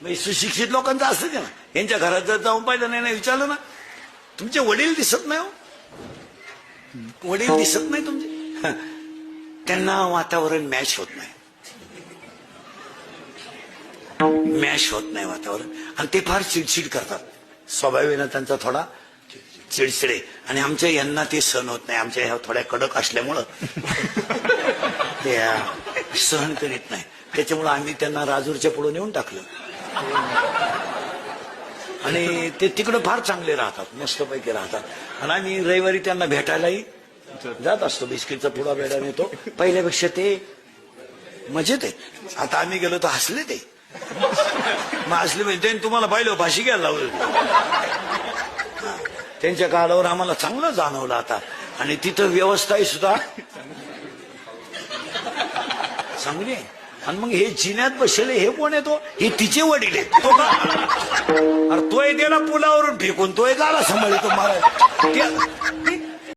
सुशिक्षित लोकांचं असतं ना, यांच्या घरात जर जाऊन पाहिलं नाही विचारलं ना, तुमचे वडील दिसत नाही हो, वडील दिसत नाही तुमचे, त्यांना वातावरण मॅच होत नाही, मॅच होत नाही वातावरण, आणि ते फार चिडचिड करतात. स्वभावाने त्यांचा थोडा चिडचिडे, आणि आमच्या यांना ते सहन होत नाही. आमच्या ह्या थोड्या कडक असल्यामुळं ते सहन करीत नाही. त्याच्यामुळं आम्ही त्यांना राजूरच्या पुढे नेऊन टाकलं, आणि ते तिकडे फार चांगले राहतात, मस्तपैकी राहतात. आणि आम्ही रविवारी त्यांना भेटायलाही जात असतो. बिस्किटचा पुडा बेडा नेतो. पहिल्यापेक्षा ते मजेत आहे. आता आम्ही गेलो तर हसले ते, मग हसले म्हणजे त्यांनी तुम्हाला पाहिलं फाशी घ्यायला लावलं. त्यांच्या काळावर आम्हाला चांगलं जाणवलं आता. आणि तिथं व्यवस्था सुद्धा चांगली आहे. आणि मग हे जिन्यात बसले हे कोण येतो, हे तिचे वडील आहेत. तो का अरे तोय त्याला पुलावरून फेकून तोय झाला सांभाळतो मला.